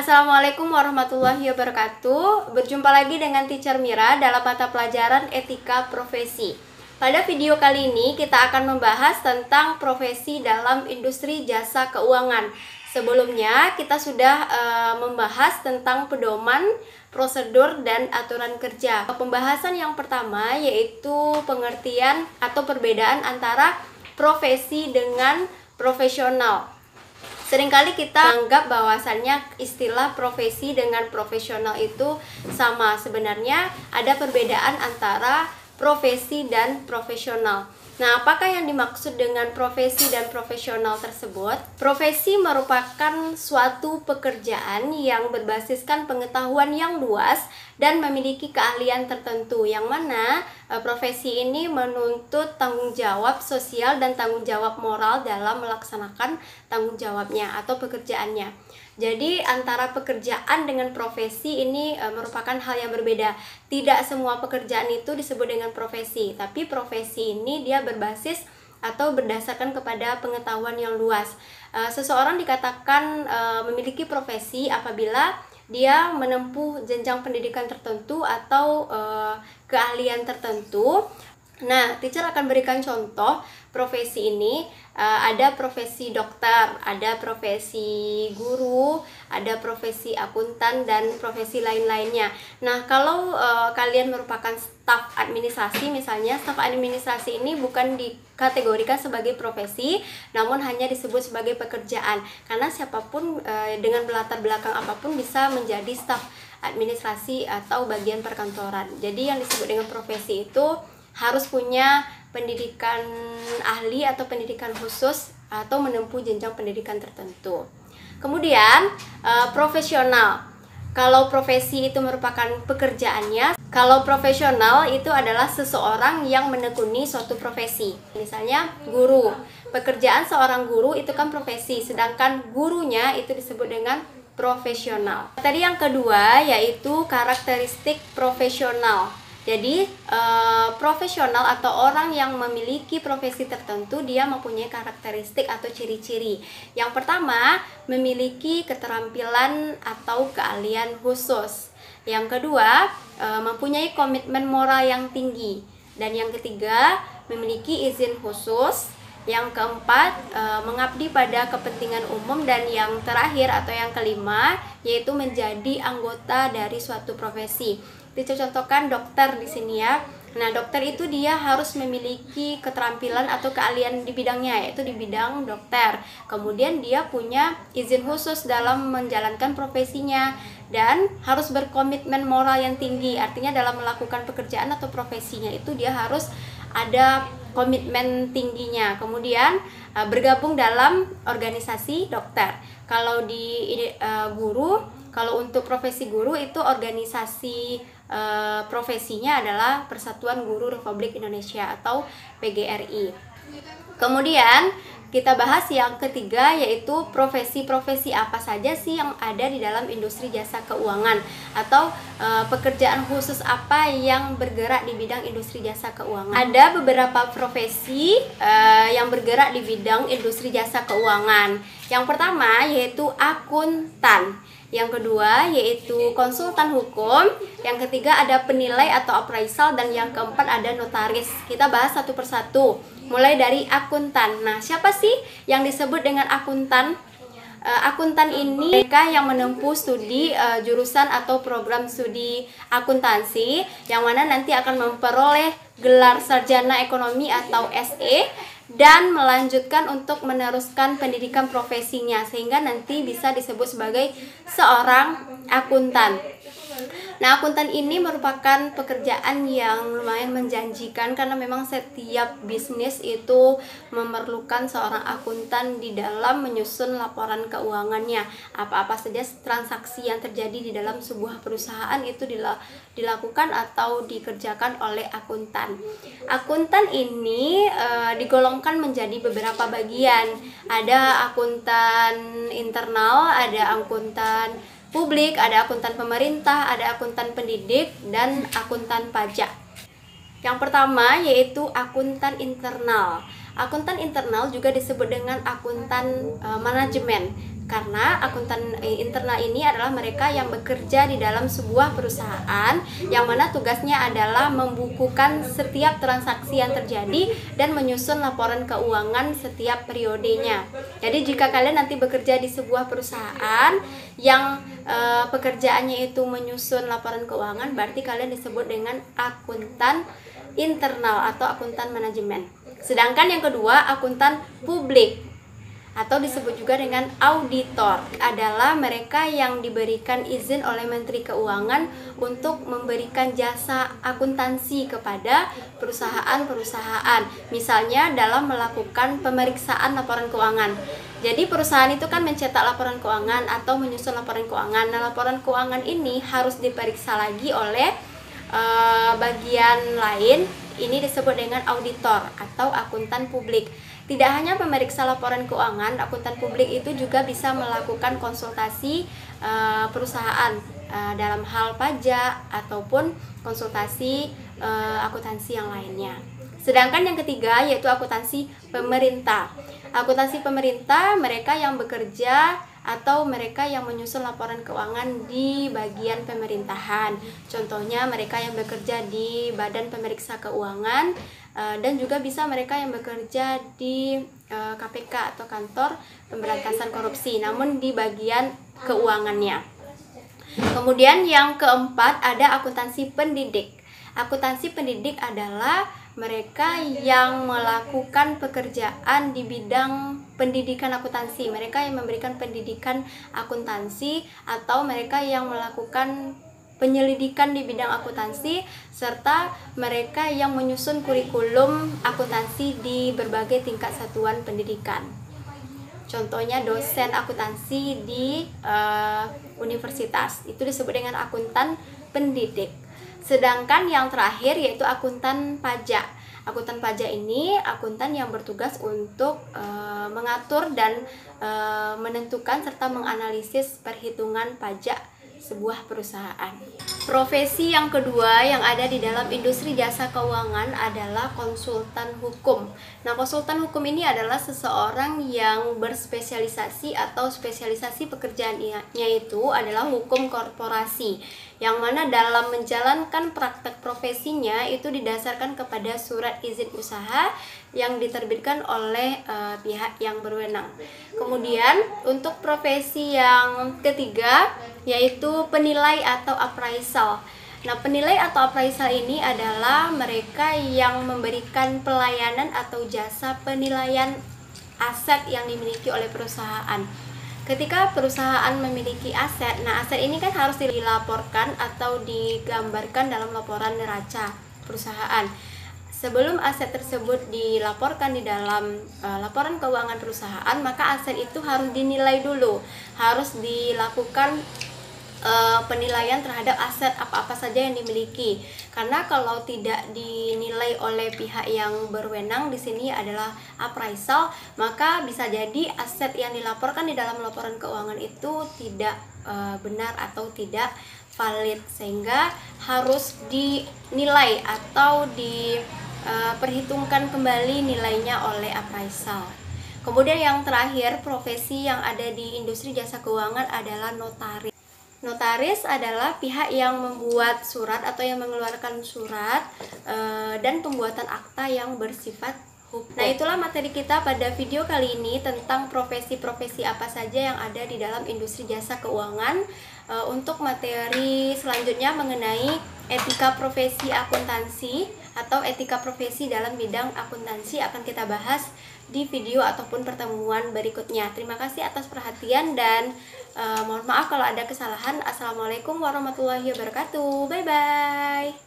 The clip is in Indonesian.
Assalamualaikum warahmatullahi wabarakatuh. Berjumpa lagi dengan Teacher Mira dalam mata pelajaran Etika Profesi. Pada video kali ini kita akan membahas tentang profesi dalam industri jasa keuangan. Sebelumnya kita sudah membahas tentang pedoman, prosedur, dan aturan kerja. Pembahasan yang pertama yaitu pengertian atau perbedaan antara profesi dengan profesional. Seringkali kita anggap bahwasannya istilah profesi dengan profesional itu sama. Sebenarnya ada perbedaan antara profesi dan profesional. Nah, apakah yang dimaksud dengan profesi dan profesional tersebut? Profesi merupakan suatu pekerjaan yang berbasiskan pengetahuan yang luas dan memiliki keahlian tertentu, yang mana profesi ini menuntut tanggung jawab sosial dan tanggung jawab moral dalam melaksanakan tanggung jawabnya atau pekerjaannya. Jadi antara pekerjaan dengan profesi ini merupakan hal yang berbeda. Tidak semua pekerjaan itu disebut dengan profesi, tapi profesi ini dia berbasis atau berdasarkan kepada pengetahuan yang luas. Seseorang dikatakan memiliki profesi apabila dia menempuh jenjang pendidikan tertentu atau keahlian tertentu. Nah, teacher akan berikan contoh profesi ini. Ada profesi dokter, ada profesi guru, ada profesi akuntan, dan profesi lain-lainnya. Nah, kalau kalian merupakan staf administrasi, misalnya staf administrasi ini bukan dikategorikan sebagai profesi, namun hanya disebut sebagai pekerjaan. Karena siapapun dengan latar belakang apapun bisa menjadi staf administrasi atau bagian perkantoran. Jadi yang disebut dengan profesi itu harus punya pendidikan ahli atau pendidikan khusus atau menempuh jenjang pendidikan tertentu. Kemudian profesional. Kalau profesi itu merupakan pekerjaannya, kalau profesional itu adalah seseorang yang menekuni suatu profesi. Misalnya guru. Pekerjaan seorang guru itu kan profesi, sedangkan gurunya itu disebut dengan profesional. Tadi yang kedua yaitu karakteristik profesional. Jadi profesional atau orang yang memiliki profesi tertentu dia mempunyai karakteristik atau ciri-ciri. Yang pertama, memiliki keterampilan atau keahlian khusus. Yang kedua, mempunyai komitmen moral yang tinggi. Dan yang ketiga, memiliki izin khusus. Yang keempat, mengabdi pada kepentingan umum. Dan yang terakhir atau yang kelima yaitu menjadi anggota dari suatu profesi. Dicontohkan dokter di sini ya. Nah, dokter itu dia harus memiliki keterampilan atau keahlian di bidangnya, yaitu di bidang dokter. Kemudian dia punya izin khusus dalam menjalankan profesinya dan harus berkomitmen moral yang tinggi. Artinya dalam melakukan pekerjaan atau profesinya itu dia harus ada komitmen tingginya. Kemudian bergabung dalam organisasi dokter. Kalau di guru, kalau untuk profesi guru itu organisasi profesinya adalah Persatuan Guru Republik Indonesia atau PGRI. Kemudian kita bahas yang ketiga yaitu profesi-profesi apa saja sih yang ada di dalam industri jasa keuangan atau pekerjaan khusus apa yang bergerak di bidang industri jasa keuangan. Ada beberapa profesi yang bergerak di bidang industri jasa keuangan. Yang pertama yaitu akuntan. Yang kedua yaitu konsultan hukum. Yang ketiga ada penilai atau appraisal. Dan yang keempat ada notaris. Kita bahas satu persatu. Mulai dari akuntan. Nah, siapa sih yang disebut dengan akuntan? Akuntan ini mereka yang menempuh studi jurusan atau program studi akuntansi, yang mana nanti akan memperoleh gelar sarjana ekonomi atau SE dan melanjutkan untuk meneruskan pendidikan profesinya sehingga nanti bisa disebut sebagai seorang akuntan. Nah, akuntan ini merupakan pekerjaan yang lumayan menjanjikan karena memang setiap bisnis itu memerlukan seorang akuntan di dalam menyusun laporan keuangannya. Apa-apa saja transaksi yang terjadi di dalam sebuah perusahaan itu dilakukan atau dikerjakan oleh akuntan. Akuntan ini digolongkan menjadi beberapa bagian. Ada akuntan internal, ada akuntan publik, ada akuntan pemerintah, ada akuntan pendidik, dan akuntan pajak. Yang pertama yaitu akuntan internal. Akuntan internal juga disebut dengan akuntan manajemen. Karena akuntan internal ini adalah mereka yang bekerja di dalam sebuah perusahaan yang mana tugasnya adalah membukukan setiap transaksi yang terjadi dan menyusun laporan keuangan setiap periodenya. Jadi jika kalian nanti bekerja di sebuah perusahaan yang pekerjaannya itu menyusun laporan keuangan, berarti kalian disebut dengan akuntan internal atau akuntan manajemen. Sedangkan yang kedua, akuntan publik atau disebut juga dengan auditor, adalah mereka yang diberikan izin oleh Menteri Keuangan untuk memberikan jasa akuntansi kepada perusahaan-perusahaan, misalnya dalam melakukan pemeriksaan laporan keuangan. Jadi perusahaan itu kan mencetak laporan keuangan atau menyusun laporan keuangan. Nah, laporan keuangan ini harus diperiksa lagi oleh bagian lain. Ini disebut dengan auditor atau akuntan publik. Tidak hanya memeriksa laporan keuangan, akuntan publik itu juga bisa melakukan konsultasi perusahaan dalam hal pajak ataupun konsultasi akuntansi yang lainnya. Sedangkan yang ketiga yaitu akuntansi pemerintah. Akuntansi pemerintah mereka yang bekerja atau mereka yang menyusun laporan keuangan di bagian pemerintahan. Contohnya mereka yang bekerja di Badan Pemeriksa Keuangan, dan juga bisa mereka yang bekerja di KPK atau Kantor Pemberantasan Korupsi, namun di bagian keuangannya. Kemudian yang keempat ada akuntansi pendidik. Akuntansi pendidik adalah mereka yang melakukan pekerjaan di bidang pendidikan akuntansi. Mereka yang memberikan pendidikan akuntansi atau mereka yang melakukan penyelidikan di bidang akuntansi, serta mereka yang menyusun kurikulum akuntansi di berbagai tingkat satuan pendidikan. Contohnya dosen akuntansi di universitas, itu disebut dengan akuntan pendidik. Sedangkan yang terakhir yaitu akuntan pajak. Akuntan pajak ini akuntan yang bertugas untuk mengatur dan menentukan serta menganalisis perhitungan pajak sebuah perusahaan. Profesi yang kedua yang ada di dalam industri jasa keuangan adalah konsultan hukum. Nah, konsultan hukum ini adalah seseorang yang berspesialisasi atau spesialisasi pekerjaannya itu adalah hukum korporasi, yang mana dalam menjalankan praktek profesinya itu didasarkan kepada surat izin usaha yang diterbitkan oleh pihak yang berwenang. Kemudian untuk profesi yang ketiga yaitu penilai atau appraisal. Nah, penilai atau appraisal ini adalah mereka yang memberikan pelayanan atau jasa penilaian aset yang dimiliki oleh perusahaan. Ketika perusahaan memiliki aset, nah aset ini kan harus dilaporkan atau digambarkan dalam laporan neraca perusahaan. Sebelum aset tersebut dilaporkan di dalam laporan keuangan perusahaan, maka aset itu harus dinilai dulu, harus dilakukan penilaian terhadap aset apa-apa saja yang dimiliki. Karena kalau tidak dinilai oleh pihak yang berwenang, di sini adalah appraisal, maka bisa jadi aset yang dilaporkan di dalam laporan keuangan itu tidak benar atau tidak valid, sehingga harus dinilai atau diperhitungkan kembali nilainya oleh appraisal. Kemudian yang terakhir, profesi yang ada di industri jasa keuangan adalah notaris. Notaris adalah pihak yang membuat surat atau yang mengeluarkan surat dan pembuatan akta yang bersifat hukum. Nah, itulah materi kita pada video kali ini tentang profesi-profesi apa saja yang ada di dalam industri jasa keuangan. Untuk materi selanjutnya mengenai etika profesi akuntansi atau etika profesi dalam bidang akuntansi akan kita bahas di video ataupun pertemuan berikutnya. Terima kasih atas perhatian dan mohon maaf kalau ada kesalahan. Assalamualaikum warahmatullahi wabarakatuh. Bye bye.